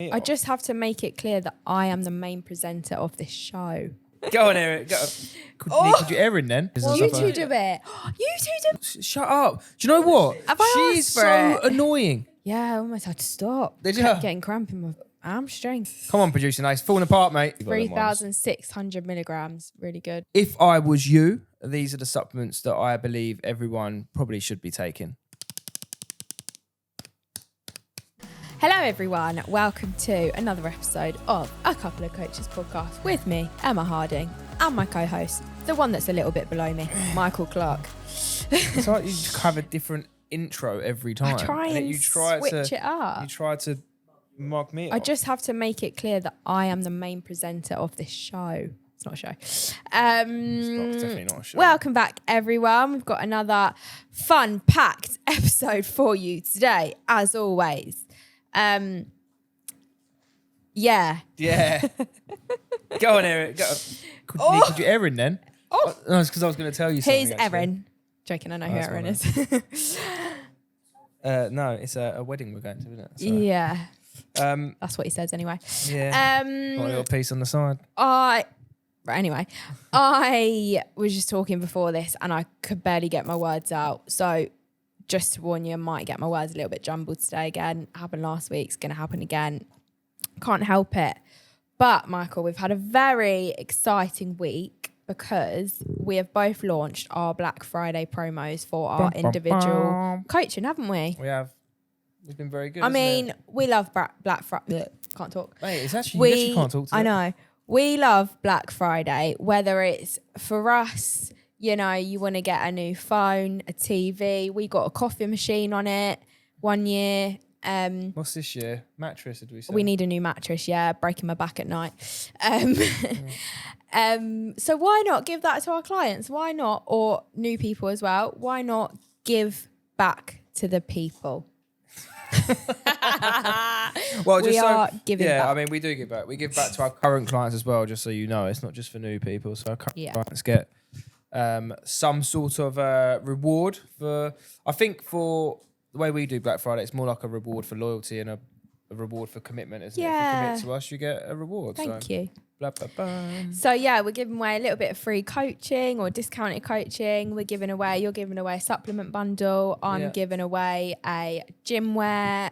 I just have to make it clear that I am the main presenter of this show. Go on, Eric. Go. Could you Erin then? Well, you two do it. You two do. Shut up. Do you know what? Have I She's asked for so it? annoying. Yeah, I almost had to stop. Did you? Kept getting cramp in my hamstring. Come on, producer. Nice. Falling apart, mate. 3,600 milligrams. Really good. If I was you, these are the supplements that I believe everyone probably should be taking. Hello, everyone. Welcome to another episode of A Couple of Coaches podcast with me, Emma Harding, and my co-host, the one that's a little bit below me, Michael Clark. It's like you just have a different intro every time. I try and switch it up. You try to mug me I off. just have to make it clear that I am the main presenter of this show. It's not a show. It's definitely not a show. Welcome back, everyone. We've got another fun-packed episode for you today, as always. Yeah. Go on, Eric. Go. Could you Erin then? Oh. No, it's because I was going to tell you something. Who's Erin? Joking, I know who Erin is. No, it's a wedding we're going to, isn't it? So, yeah. That's what he says anyway. Yeah. Got a little piece on the side. Anyway, I was just talking before this and I could barely get my words out. So just to warn you, I might get my words a little bit jumbled today again. Happened last week, it's going to happen again. Can't help it. But Michael, we've had a very exciting week because we have both launched our Black Friday promos for our individual coaching, haven't we? We have. It's been very good. I mean, we love Black Friday. Can't talk. Mate, it's actually, you actually can't talk to I know. We love Black Friday, whether it's for us, you know, you want to get a new phone, a TV. We got a coffee machine on it 1 year. What's this year? Mattress, did we say? We need a new mattress, yeah, breaking my back at night. So why not give that to our clients? Why not? Or new people as well. Why not give back to the people? Well, we are giving back. I mean, we do give back. We give back to our current clients as well, just so you know. It's not just for new people. So our current clients get some sort of reward for, I think for the way we do Black Friday, it's more like a reward for loyalty and a reward for commitment, isn't it? If you commit to us, you get a reward. Thank you. Blah, blah, blah. So yeah, we're giving away a little bit of free coaching or discounted coaching. You're giving away a supplement bundle. I'm giving away a gym wear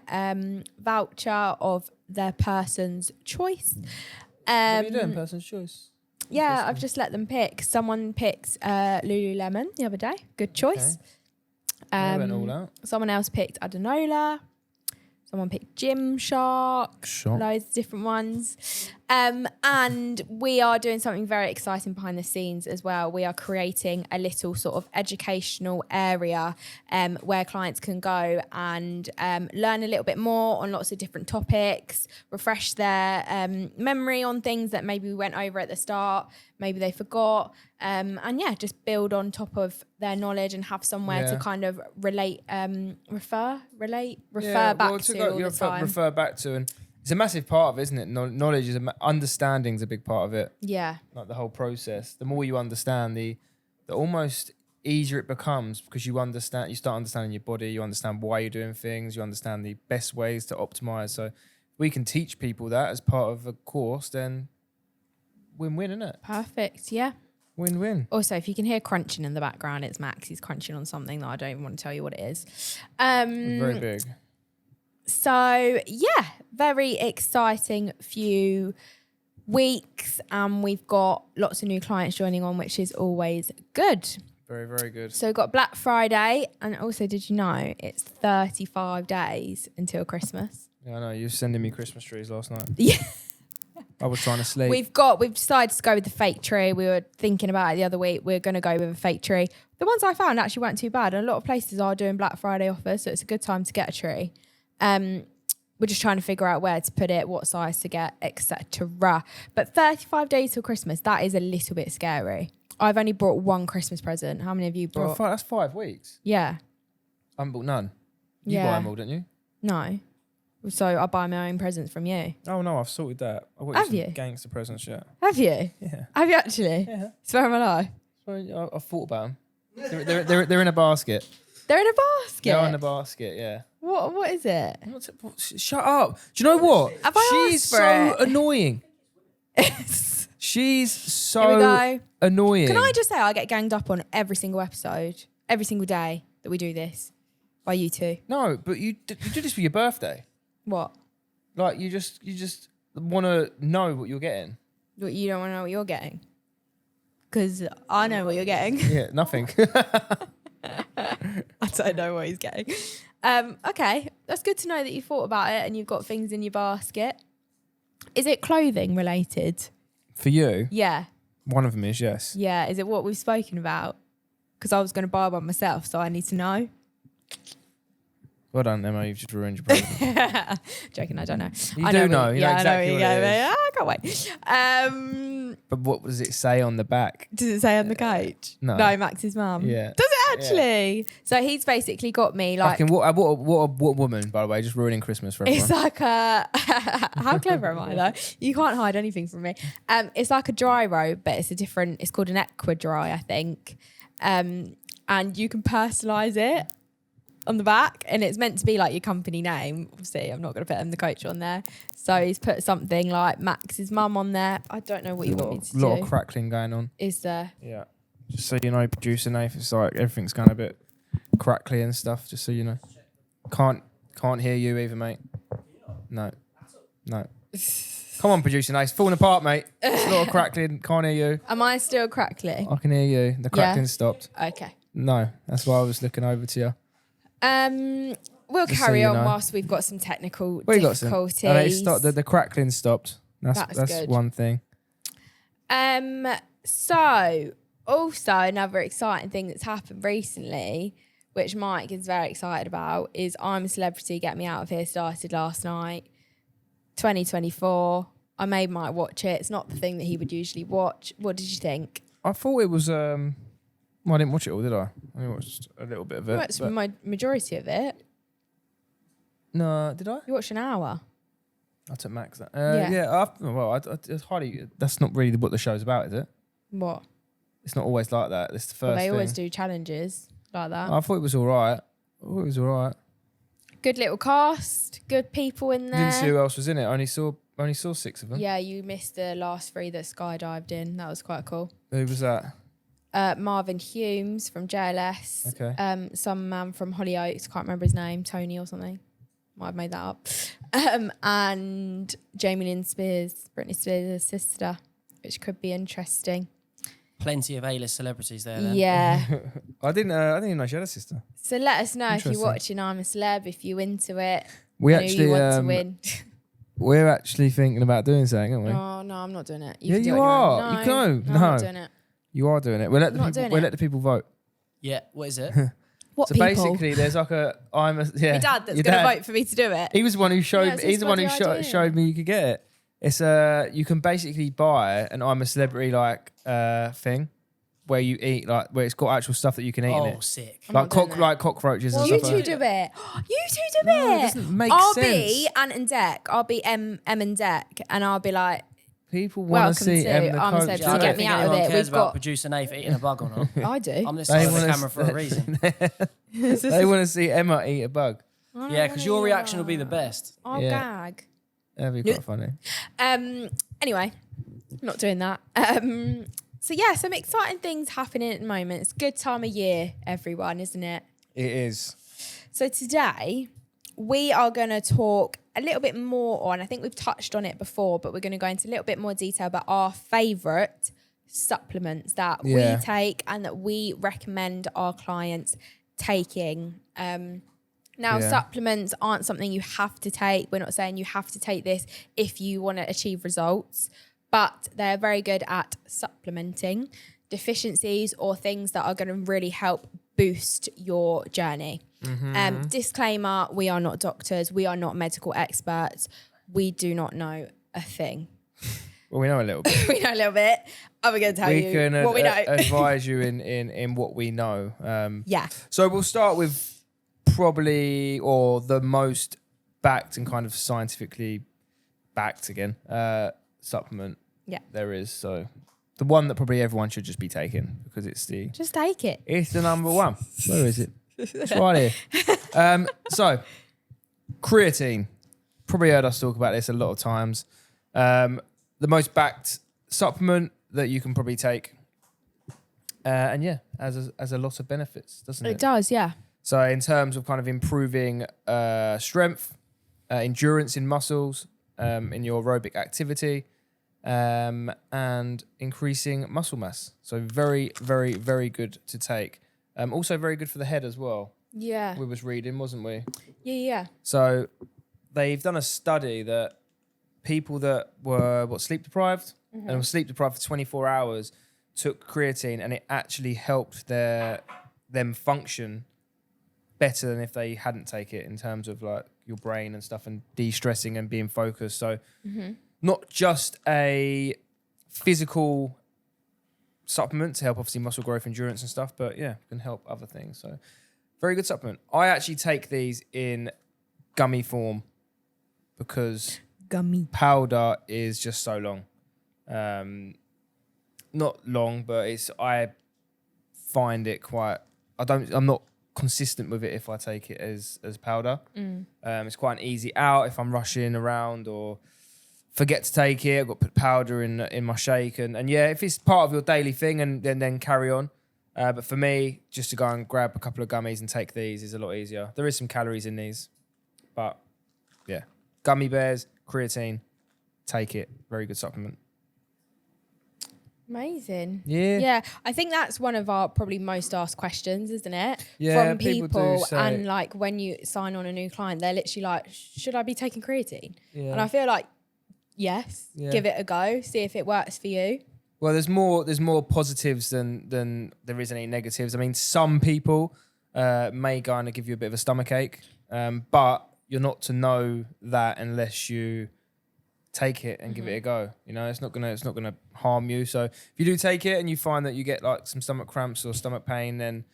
voucher of their person's choice. What are you doing, person's choice? Yeah, I've just let them pick. Someone picked Lululemon the other day. Good choice. Okay. Went all out. Someone else picked Adenola. Someone picked Gymshark. Loads of different ones. And we are doing something very exciting behind the scenes as well. We are creating a little sort of educational area where clients can go and learn a little bit more on lots of different topics, refresh their memory on things that maybe we went over at the start, maybe they forgot. And yeah, just build on top of their knowledge and have somewhere to kind of refer back to all the time. Refer back to, and it's a massive part of it, isn't it? Knowledge is understanding's a big part of it. Yeah. Like the whole process. The more you understand, the almost easier it becomes because you start understanding your body, you understand why you're doing things, you understand the best ways to optimize. So if we can teach people that as part of a course, then win-win, isn't it? Perfect, yeah. Win-win. Also, if you can hear crunching in the background, it's Max. He's crunching on something that I don't even want to tell you what it is. Very big. So, yeah, very exciting few weeks. And we've got lots of new clients joining on, which is always good. Very, very good. So we've got Black Friday. And also, did you know it's 35 days until Christmas? Yeah, I know. You were sending me Christmas trees last night. Yeah. I was trying to sleep. We've decided to go with the fake tree. We were thinking about it the other week. We're going to go with a fake tree. The ones I found actually weren't too bad. And a lot of places are doing Black Friday offers, so it's a good time to get a tree. We're just trying to figure out where to put it, what size to get, etc. But 35 days till Christmas, that is a little bit scary. I've only brought one Christmas present. How many of you brought? That's 5 weeks. Yeah. I haven't bought none. You buy them all, don't you? No. So I buy my own presents from you. Oh no, I've sorted that. I've got Have some you? gangster presents yet. Have you? Yeah. Have you actually? Yeah. Swear on my life. I've thought about them. They're in a basket. They're in a basket? They're in a basket, yeah. What is it? Shut up. Do you know what? Have I She's asked for so it? annoying. She's Here we so go. annoying. Can I just say I get ganged up on every single episode, every single day that we do this by you two? No, but you did this for your birthday. What? Like you just want to know what you're getting. What, you don't want to know what you're getting? Because I know what you're getting. Yeah, nothing. I don't know what he's getting. Okay, that's good to know that you thought about it and you've got things in your basket. Is it clothing related? For you? Yeah. One of them is, yes. Yeah. Is it what we've spoken about? Because I was going to buy one myself, so I need to know. Well done, Emma. You've just ruined your present. Joking, I don't know. You I do know. You know yeah, exactly I know what it is. I can't wait. But what does it say on the back? Does it say on the coach? No. No, Max's mum. Yeah. Does it actually? Yeah. So he's basically got me like. Fucking what a woman, by the way, just ruining Christmas for everyone. It's like a. How clever am I though? You can't hide anything from me. It's like a dry robe, but it's a different. It's called an Equa Dry, I think. And you can personalise it on the back, and it's meant to be like your company name. Obviously, I'm not going to put the coach on there. So he's put something like Max's mum on there. I don't know what you want me to do. A lot of crackling going on. Is there? Yeah. Just so you know, producer Nath, it's like everything's going a bit crackly and stuff. Just so you know, can't hear you either, mate. No. Come on, producer Nath, it's falling apart, mate. It's a lot of crackling. Can't hear you. Am I still crackling? I can hear you. The crackling's stopped. Okay. No, that's why I was looking over to you. We'll Just carry so you on know. whilst we've got some technical We got difficulties. some. They stopped. The crackling stopped. That's good. one thing. So also another exciting thing that's happened recently, which Mike is very excited about, is I'm a Celebrity, Get Me Out of Here started last night. 2024. I made Mike watch it. It's not the thing that he would usually watch. What did you think? I thought it was. Well, I didn't watch it all, did I? I watched a little bit of it. You watched my majority of it. No, did I? You watched an hour. I took Max that. Yeah. It's hardly. That's not really what the show's about, is it? What? It's not always like that. It's the first. Well, they thing. always do challenges like that. I thought it was all right. Good little cast. Good people in there. Didn't see who else was in it. Only saw 6 of them. Yeah, you missed the last 3 that skydived in. That was quite cool. Who was that? Marvin Humes from JLS. Okay. Some man from Hollyoaks. Can't remember his name. Tony or something. Might have made that up. And Jamie Lynn Spears, Britney Spears' sister, which could be interesting. Plenty of A-list celebrities there. Then. Yeah. I didn't even know she had a sister. So let us know if you're watching I'm a Celeb, if you're into it. We I know actually you want to win. We're actually thinking about doing something, aren't we? Oh no, I'm not doing it. Yeah, can do you it on your are. own. You can. No, I'm not doing it. You are doing it. We'll let I'm not doing we'll it. let the people vote. Yeah, what is it? What So people? basically, there's like a My dad that's your going to dad. vote for me to do it. He was the one who showed. Yeah, it's he's his the one who bloody idea. showed me you could get it. It's you can basically buy an I'm a Celebrity like thing where you eat where it's got actual stuff that you can eat in Oh, it. sick. I'm not doing that. Cockroaches Well, and you stuff. two like do it. You two do No, it it. doesn't make I'll sense. be Ant and Dec. I'll be M and Dec, and I'll be like, People want Welcome to see to Em the I'm a coach. Celebrity. I don't Get me think out of anyone it. cares We've about got- producer Nath eating a bug or not. I do. I'm this side of the wanna camera for a reason. They want to see Emma eat a bug. Yeah, because your reaction will be the best. I'll Yeah. gag. That'd be quite funny. Anyway, not doing that. So yeah, some exciting things happening at the moment. It's a good time of year, everyone, isn't it? It is. So today we are going to talk a little bit more on, I think we've touched on it before, but we're going to go into a little bit more detail about our favourite supplements that we take and that we recommend our clients taking. Now, supplements aren't something you have to take. We're not saying you have to take this if you want to achieve results, but they're very good at supplementing deficiencies or things that are going to really help boost your journey. Disclaimer, we are not doctors. We are not medical experts. We do not know a thing. Well, we know a little bit. We know a little bit. I'm going to tell We you can what we know. advise you in what we know. Yeah. So we'll start with probably, or the most backed and kind of scientifically backed again, supplement there is. So the one that probably everyone should just be taking because it's Just take it. the number one. Where is it? It's right here. So Creatine. Probably heard us talk about this a lot of times. The most backed supplement that you can probably take. And yeah, has a lot of benefits, doesn't it? It does, yeah. So in terms of kind of improving strength, endurance in muscles, in your aerobic activity, and increasing muscle mass. So very, very, very good to take. Also very good for the head as well. Yeah. We was reading, wasn't we? Yeah. So they've done a study that people that were sleep deprived and were sleep deprived for 24 hours took creatine, and it actually helped them function better than if they hadn't taken it in terms of like your brain and stuff and de-stressing and being focused. So not just a physical supplement to help obviously muscle growth, endurance and stuff, but yeah, can help other things. So very good supplement. I actually take these in gummy form because powder is just so long. Not long, but I find it quite, I'm not consistent with it if I take it as powder. It's quite an easy out if I'm rushing around or forget to take it. I've got to put powder in my shake, and yeah, if it's part of your daily thing, and then carry on. But for me, just to go and grab a couple of gummies and take these is a lot easier. There is some calories in these, but yeah, gummy bears, creatine, take it. Very good supplement. Amazing. Yeah. I think that's one of our probably most asked questions, isn't it? Yeah, From people people do say and it. like when you sign on a new client, they're literally like, should I be taking creatine? Yeah. And I feel like, yes, Yeah. give it a go, see if it works for you. Well, there's more positives than there is any negatives. I mean, some people may kind of give you a bit of a stomachache, but you're not to know that unless you take it and give it a go. You know, it's not gonna harm you. So if you do take it and you find that you get like some stomach cramps or stomach pain, then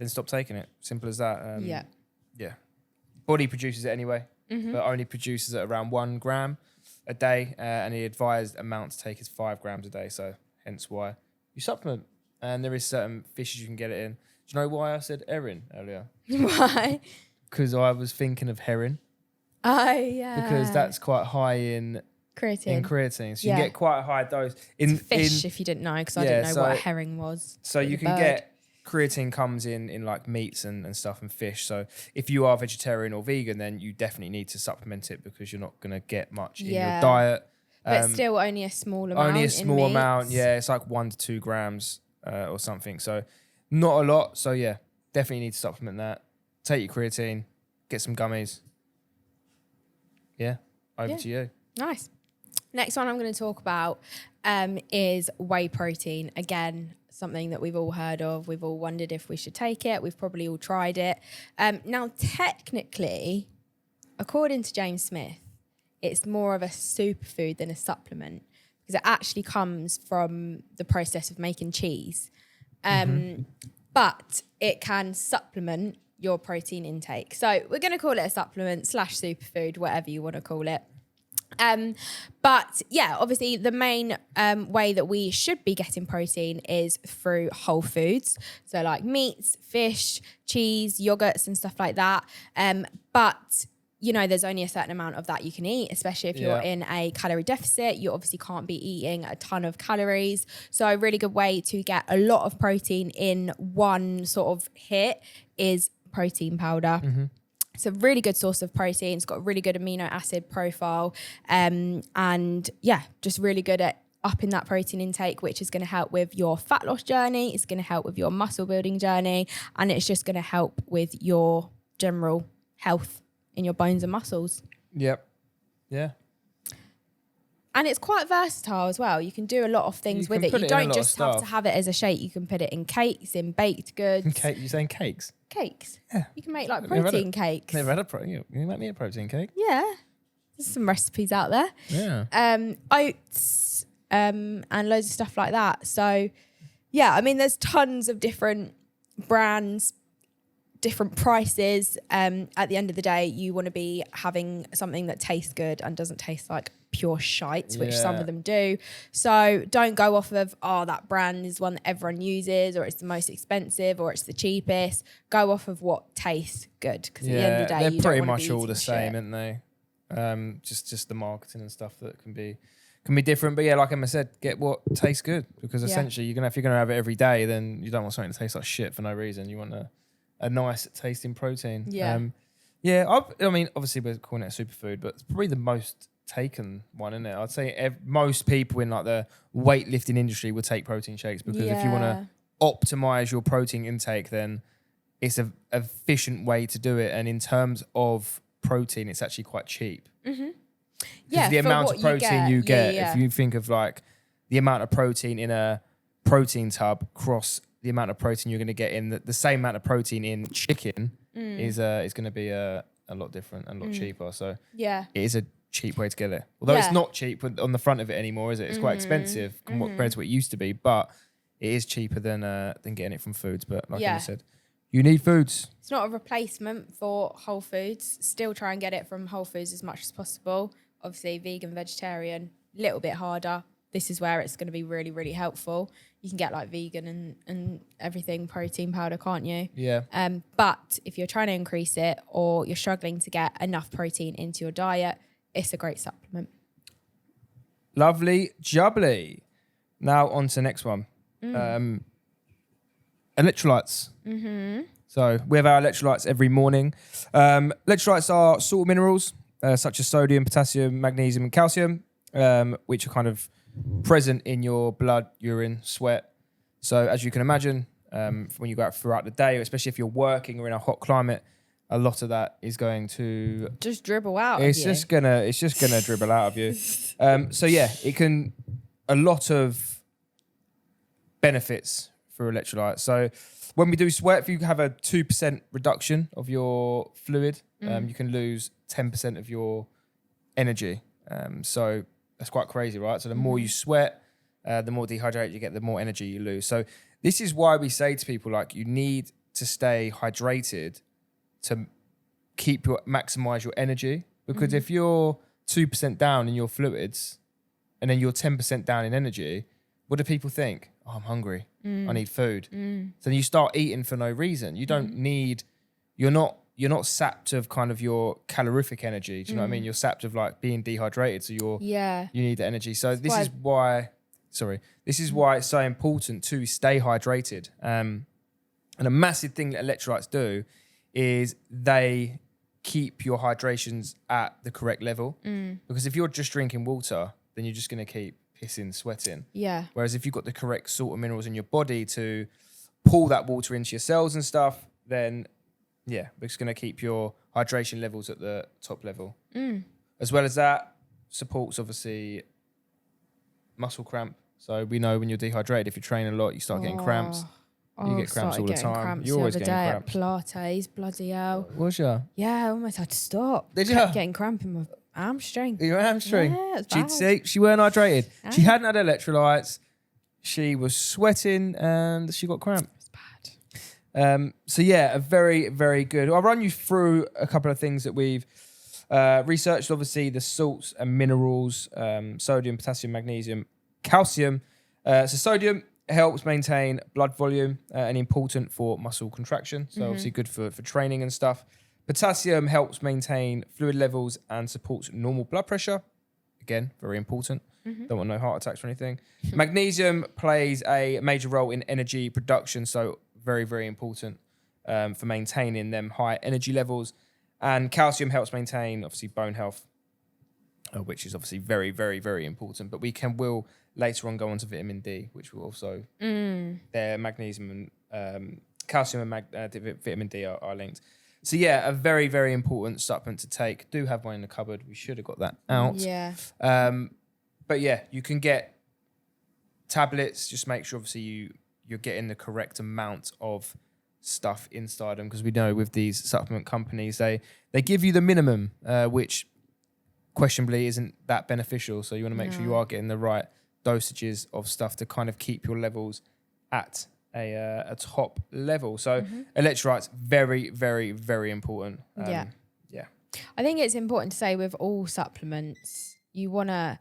stop taking it. Simple as that. Yeah. Body produces it anyway, but only produces it around 1 gram a day, and the advised amount to take is 5 grams a day. So hence why you supplement. And there is certain fishes you can get it in. Do you know why I said herring earlier? Why? Because I was thinking of herring. Oh, yeah. Because that's quite high in creatine. So you get quite a high dose. It's fish, if you didn't know, because I didn't know what a herring was. So you can get, creatine comes in like meats and stuff and fish. So if you are vegetarian or vegan, then you definitely need to supplement it because you're not going to get much in your diet. But still only a small amount. Only a small amount, yeah. It's like 1 to 2 grams or something. So not a lot. So yeah, definitely need to supplement that. Take your creatine, get some gummies. Yeah, over to you. Nice. Next one I'm going to talk about is whey protein. Again, something that we've all heard of. We've all wondered if we should take it. We've probably all tried it. Now, technically, according to James Smith, it's more of a superfood than a supplement because it actually comes from the process of making cheese. But it can supplement your protein intake. So we're going to call it a supplement / superfood, whatever you want to call it. But yeah, obviously the main way that we should be getting protein is through whole foods. So like meats, fish, cheese, yogurts and stuff like that. But you know, there's only a certain amount of that you can eat, especially if you're in a calorie deficit. You obviously can't be eating a ton of calories. So a really good way to get a lot of protein in one sort of hit is protein powder. It's a really good source of protein. It's got a really good amino acid profile. And yeah, just really good at upping that protein intake, which is going to help with your fat loss journey. It's going to help with your muscle building journey. And it's just going to help with your general health in your bones and muscles. Yep. Yeah. And it's quite versatile as well. You can do a lot of things with it. You don't just have to have it as a shake. You can put it in cakes, in baked goods. You saying cakes? Cakes. Yeah. You can make like protein cakes. Never had a protein. You make me a protein cake. Yeah. There's some recipes out there. Yeah. Oats and loads of stuff like that. So yeah, I mean, there's tons of different brands, different prices. At the end of the day, you want to be having something that tastes good and doesn't taste like pure shite, which some of them do. So don't go off of, that brand is one that everyone uses, or it's the most expensive, or it's the cheapest. Go off of what tastes good, because at the end of the day, they're you pretty don't want to much be all the same, aren't they? Just the marketing and stuff that can be different. But yeah, like Emma said, get what tastes good, because essentially if you're gonna have it every day, then you don't want something to taste like shit for no reason. You want a nice tasting protein. I mean, obviously we're calling it a superfood, but it's probably the most taken one, isn't it? I'd say most people in like the weightlifting industry would take protein shakes, because if you want to optimize your protein intake, then it's a efficient way to do it. And in terms of protein, it's actually quite cheap. The amount of protein you get, if you think of like the amount of protein in a protein tub cross the amount of protein you're going to get in the same amount of protein in chicken is going to be a lot different and a lot cheaper. So it is a cheap way to get it. Although it's not cheap on the front of it anymore, is it? It's quite expensive compared to what it used to be, but it is cheaper than getting it from foods. But like you said, you need foods. It's not a replacement for whole foods. Still try and get it from whole foods as much as possible. Obviously, vegan, vegetarian, a little bit harder. This is where it's going to be really, really helpful. You can get like vegan and everything, protein powder, can't you? Yeah. But if you're trying to increase it, or you're struggling to get enough protein into your diet, it's a great supplement. Lovely jubbly. Now on to the next one. Electrolytes. So we have our electrolytes every morning. Electrolytes are salt minerals, such as sodium, potassium, magnesium, and calcium, which are kind of present in your blood, urine, sweat. So as you can imagine, when you go out throughout the day, especially if you're working or in a hot climate, a lot of that is going to just dribble out. It's just gonna dribble out of you. So yeah, it can a lot of benefits for electrolytes. So when we do sweat, if you have a 2% reduction of your fluid, you can lose 10% of your energy. So that's quite crazy, right? So the more you sweat, the more dehydrated you get, the more energy you lose. So this is why we say to people, like, you need to stay hydrated to maximize your energy. Because if you're 2% down in your fluids and then you're 10% down in energy, what do people think? Oh, I'm hungry. I need food. So then you start eating for no reason. You don't need, you're not sapped of kind of your calorific energy. Do you know what I mean? You're sapped of like being dehydrated. So you need the energy. So this is why it's so important to stay hydrated. And a massive thing that electrolytes do is they keep your hydrations at the correct level. Because if you're just drinking water, then you're just going to keep pissing, sweating. Yeah. Whereas if you've got the correct salt and minerals in your body to pull that water into your cells and stuff, then it's going to keep your hydration levels at the top level. As well as that, supports obviously muscle cramp. So we know when you're dehydrated, if you train a lot, you start getting cramps. You get cramps all the time. You're always getting cramps. Pilates, bloody hell. Was you? Yeah, I almost had to stop. Did you? Kept getting cramp in my hamstring. Your hamstring? Yeah, it's bad. She weren't hydrated. She hadn't had electrolytes. She was sweating and she got cramp. It's bad. So yeah, a very, very good. I'll run you through a couple of things that we've researched. Obviously, the salts and minerals, sodium, potassium, magnesium, calcium. So sodium helps maintain blood volume and important for muscle contraction. So obviously good for training and stuff. Potassium helps maintain fluid levels and supports normal blood pressure. Again, very important. Don't want no heart attacks or anything. Magnesium plays a major role in energy production. So very, very important for maintaining them high energy levels. And calcium helps maintain, obviously, bone health, which is obviously very, very, very important. But will later on go on to vitamin D, which will also, their magnesium and calcium and vitamin D are linked. So yeah, a very, very important supplement to take. Do have one in the cupboard. We should have got that out. Yeah. But yeah, you can get tablets. Just make sure, obviously, you're getting the correct amount of stuff inside them, because we know with these supplement companies, they give you the minimum, which questionably isn't that beneficial. So you want to make sure you are getting the right dosages of stuff to kind of keep your levels at a top level. So electrolytes, very, very, very important. I think it's important to say with all supplements, you wanna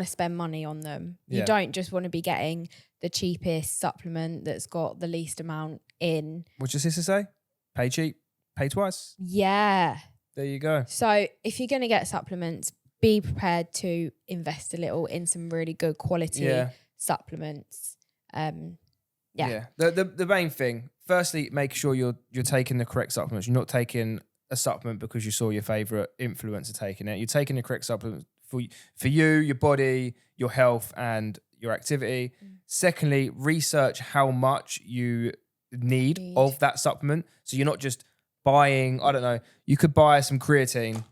spend money on them. You Yeah. don't just want to be getting the cheapest supplement that's got the least amount in. What's your sister say? Pay cheap, pay twice. Yeah. There you go. So if you're gonna get supplements, be prepared to invest a little in some really good quality supplements. Yeah. The main thing, firstly, make sure you're taking the correct supplements. You're not taking a supplement because you saw your favorite influencer taking it. You're taking the correct supplement for you, your body, your health, and your activity. Secondly, research how much you need of that supplement. So you're not just buying, I don't know, you could buy some creatine.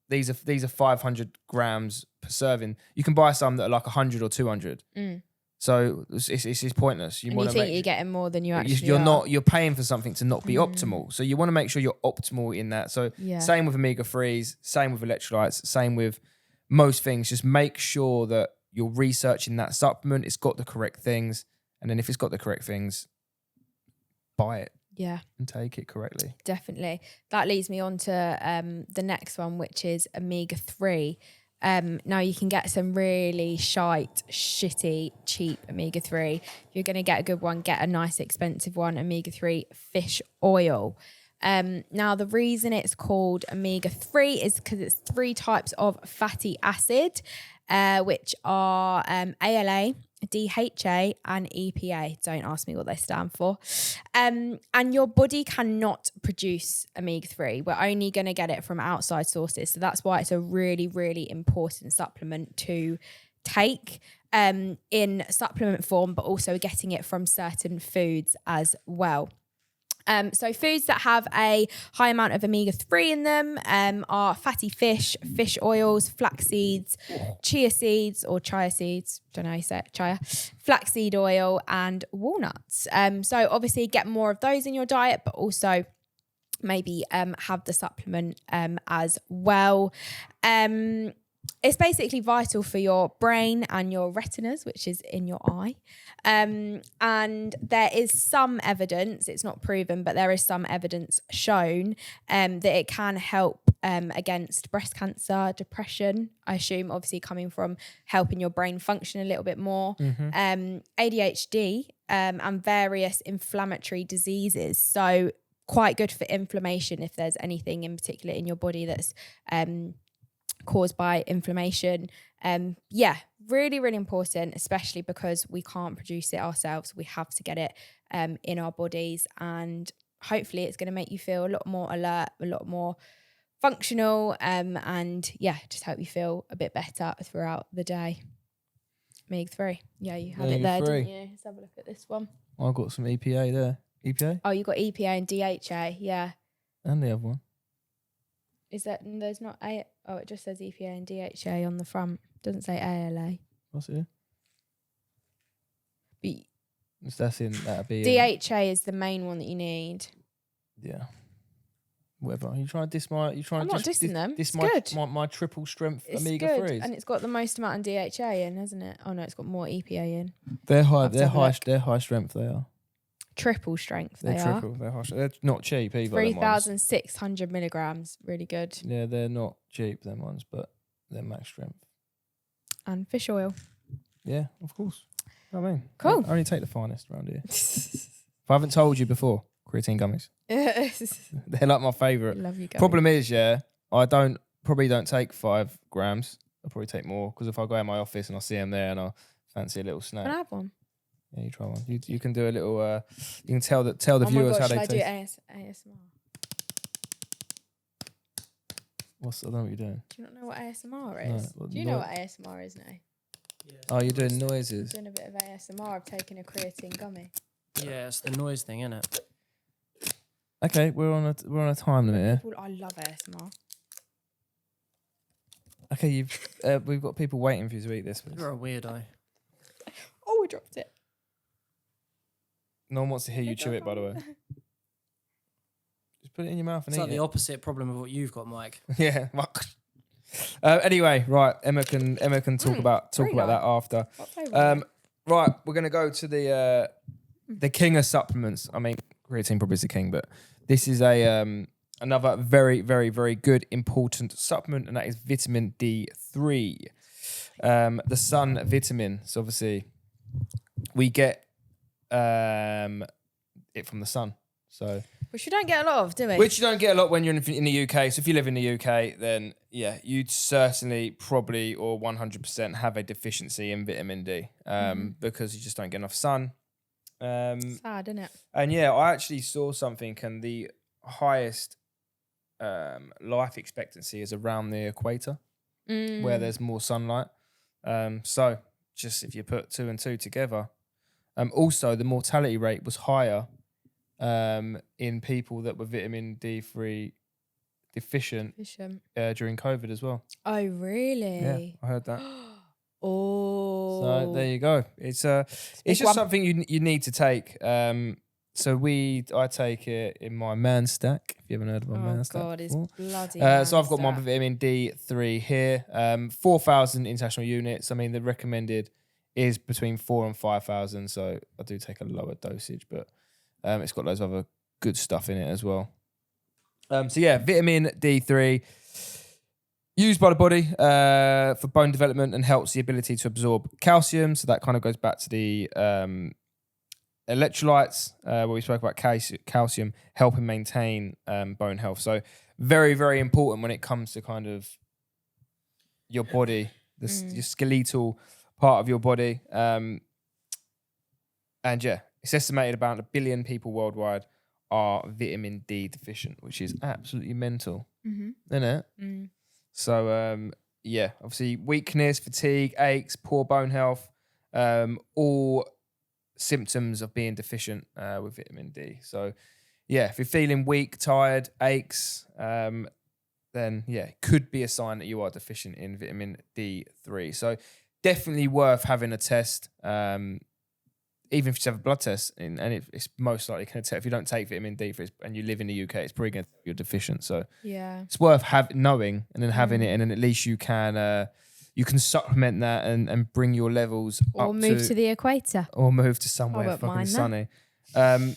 These are 500 grams per serving. You can buy some that are like 100 or 200. So it's pointless. You think you're getting more than you actually are. You're paying for something to not be optimal. So you want to make sure you're optimal in that. So same with omega-3s, same with electrolytes, same with most things. Just make sure that you're researching that supplement. It's got the correct things. And then if it's got the correct things, buy it. Yeah. And take it correctly. Definitely. That leads me on to the next one, which is omega-3. Now you can get some really shitty, cheap omega-3. If you're going to get a good one, get a nice expensive one, omega-3 fish oil. Now the reason it's called omega-3 is because it's 3 types of fatty acid, which are ALA, DHA and EPA. Don't ask me what they stand for. And your body cannot produce omega-3. We're only going to get it from outside sources. So that's why it's a really, really important supplement to take in supplement form, but also getting it from certain foods as well. So foods that have a high amount of omega-3 in them are fatty fish, fish oils, flax seeds, chia seeds, don't know how you say it, chia, flaxseed oil and walnuts. So obviously get more of those in your diet, but also maybe have the supplement as well. It's basically vital for your brain and your retinas, which is in your eye. And there is some evidence, it's not proven, but there is some evidence shown that it can help against breast cancer, depression, I assume, obviously coming from helping your brain function a little bit more, ADHD, and various inflammatory diseases. So quite good for inflammation if there's anything in particular in your body that's caused by inflammation. Really, really important, especially because we can't produce it ourselves. We have to get it in our bodies, and hopefully it's going to make you feel a lot more alert, a lot more functional, and just help you feel a bit better throughout the day. Omega-3. Yeah, you had it there, didn't you? Let's have a look at this one. I've got some EPA there. EPA? Oh, you got EPA and DHA, yeah. And the other one. Is that, there's not A? Oh, it just says EPA and DHA on the front. Doesn't say ALA. What's it? That'd be DHA is the main one that you need. Yeah. Whatever. Are you trying to diss my? I'm not dissing them. It's my, good. My triple strength it's omega-3s. Good. And it's got the most amount of DHA in, hasn't it? Oh no, it's got more EPA in. They're high. They're high strength. They are. Triple strength. They're triple. They're high. They're not cheap either. 3,600 milligrams. Really good. Yeah, they're not cheap, them ones, but they're max strength. And fish oil. Yeah, of course. I mean, cool. I only take the finest around here. If I haven't told you before, creatine gummies. They're like my favourite. Love you, gummies. Problem is, I probably don't take 5 grams. I'll probably take more because if I go in my office and I see them there and I fancy a little snack. Can I have one? Yeah, you try one. You can do a little. You can tell the viewers how they taste. Should I do ASMR? I don't know what you're doing. Do you not know what ASMR is? No, do you know what ASMR is now? Yeah. Oh, you're doing noises. I'm doing a bit of ASMR. I've taken a creatine gummy. Yeah, it's the noise thing, isn't it? Okay, we're on a time limit here. I love ASMR. Okay, we've got people waiting for you to eat this. You're a weirdo. Oh, I dropped it. No one wants to hear you chew it, by the way. Just put it in your mouth and it's eat like it. the opposite problem of what you've got, Mike. Yeah. Anyway, right. Emma can talk about that after. Right, we're gonna go to the king of supplements. I mean, creatine probably is the king, but this is a another very, very, very good, important supplement, and that is vitamin D3. The sun vitamin. So obviously, we get it from the sun. So which you don't get a lot of, do we? which you don't get a lot when you're in the UK. So if you live in the UK, then yeah, you'd certainly probably or 100% have a deficiency in vitamin D because you just don't get enough sun. Sad, isn't it? And yeah, I actually saw something, and the highest life expectancy is around the equator, where there's more sunlight. So just if you put 2 and 2 together, also the mortality rate was higher in people that were vitamin D3 deficient during COVID as well. Oh, really? Yeah, I heard that. Oh, so there you go. It's just something you need to take. So I take it in my man stack. If you haven't heard of my man stack, God, it's bloody. So I've got my vitamin D3 here. 4,000 international units. I mean, the recommended is between 4,000 and 5,000. So I do take a lower dosage, but it's got loads of other good stuff in it as well. So yeah, vitamin D3 used by the body for bone development and helps the ability to absorb calcium. So that kind of goes back to the electrolytes where we spoke about calcium helping maintain bone health. So very, very important when it comes to kind of your body, your skeletal part of your body. And yeah, it's estimated about 1 billion people worldwide are vitamin D deficient, which is absolutely mental, isn't it? So yeah, obviously weakness, fatigue, aches, poor bone health, all symptoms of being deficient with vitamin D. So yeah, if you're feeling weak, tired, aches, then yeah, it could be a sign that you are deficient in vitamin D3. So definitely worth having a test, even if you just have a blood test, and it's most likely going to tell if you don't take vitamin D and you live in the UK, it's probably going to tell you're deficient. So yeah, it's worth knowing and then having it, and then at least you can supplement that and bring your levels or up move to the equator, or move to somewhere fucking sunny. And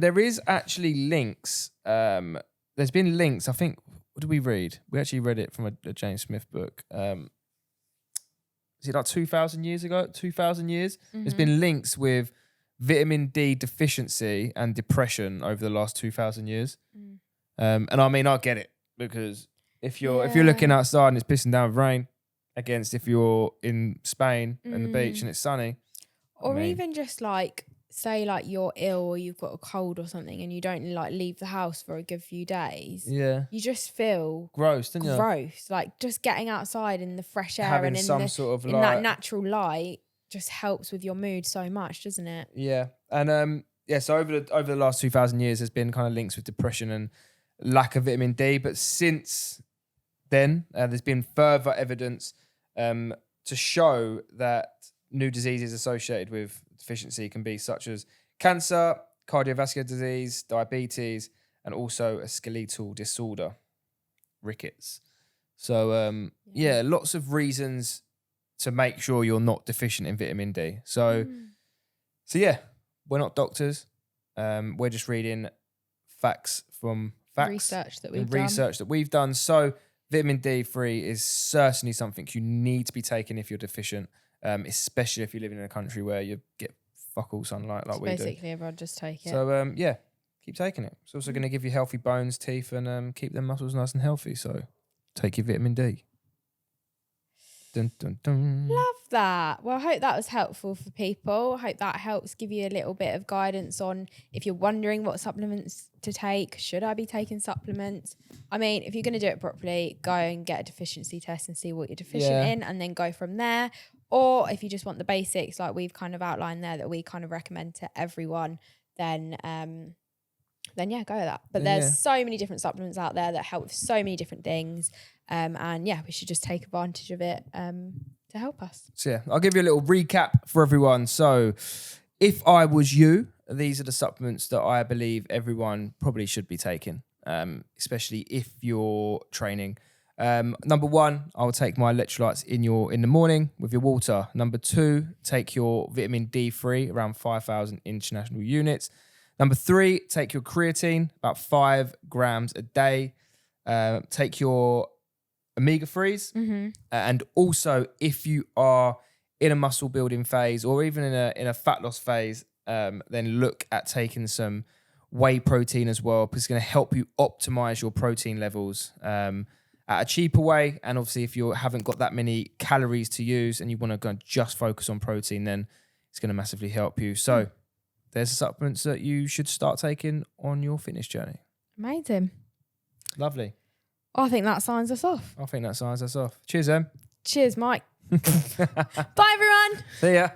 there is actually links. There's been links. I think. What did we read? We actually read it from a James Smith book. Is it like 2,000 years ago? 2,000 years? There's been links with vitamin D deficiency and depression over the last 2,000 years. And I mean, I get it, because if you're looking outside and it's pissing down with rain, against if you're in Spain and the beach and it's sunny. Or even just like, say like you're ill or you've got a cold or something and you don't like leave the house for a good few days. Yeah. You just feel gross, don't you? Gross. Like just getting outside in the fresh air having and in some sort of in that natural light just helps with your mood so much, doesn't it? Yeah. And so over the last 2,000 years there's been kind of links with depression and lack of vitamin D, but since then there's been further evidence to show that new diseases associated with deficiency can be such as cancer, cardiovascular disease, diabetes, and also a skeletal disorder, rickets. So lots of reasons to make sure you're not deficient in vitamin D. So yeah, we're not doctors. We're just reading facts from research that we've done. So vitamin D3 is certainly something you need to be taking if you're deficient, especially if you live in a country where you get fuck all sunlight like we do. Basically, everyone just take it. So keep taking it. It's also going to give you healthy bones, teeth, and keep them muscles nice and healthy. So take your vitamin D. Dun, dun, dun. Love that. Well, I hope that was helpful for people. I hope that helps give you a little bit of guidance on if you're wondering what supplements to take. Should I be taking supplements? I mean, if you're going to do it properly, go and get a deficiency test and see what you're deficient in and then go from there. Or if you just want the basics like we've kind of outlined there that we kind of recommend to everyone, then go with that. But there's so many different supplements out there that help with so many different things. And we should just take advantage of it to help us. So yeah, I'll give you a little recap for everyone. So if I was you, these are the supplements that I believe everyone probably should be taking, especially if you're training. Number 1, I will take my electrolytes in the morning with your water. Number 2, take your vitamin D3, around 5,000 international units. Number 3, take your creatine, about 5 grams a day. Take your omega-3s. And also, if you are in a muscle building phase or even in a fat loss phase, then look at taking some whey protein as well, because it's going to help you optimize your protein levels at a cheaper way. And obviously, if you haven't got that many calories to use and you want to go and just focus on protein, then it's going to massively help you. So there's the supplements that you should start taking on your fitness journey. Amazing. Lovely. I think that signs us off. I think that signs us off. Cheers, Em. Cheers, Mike. Bye, everyone. See ya.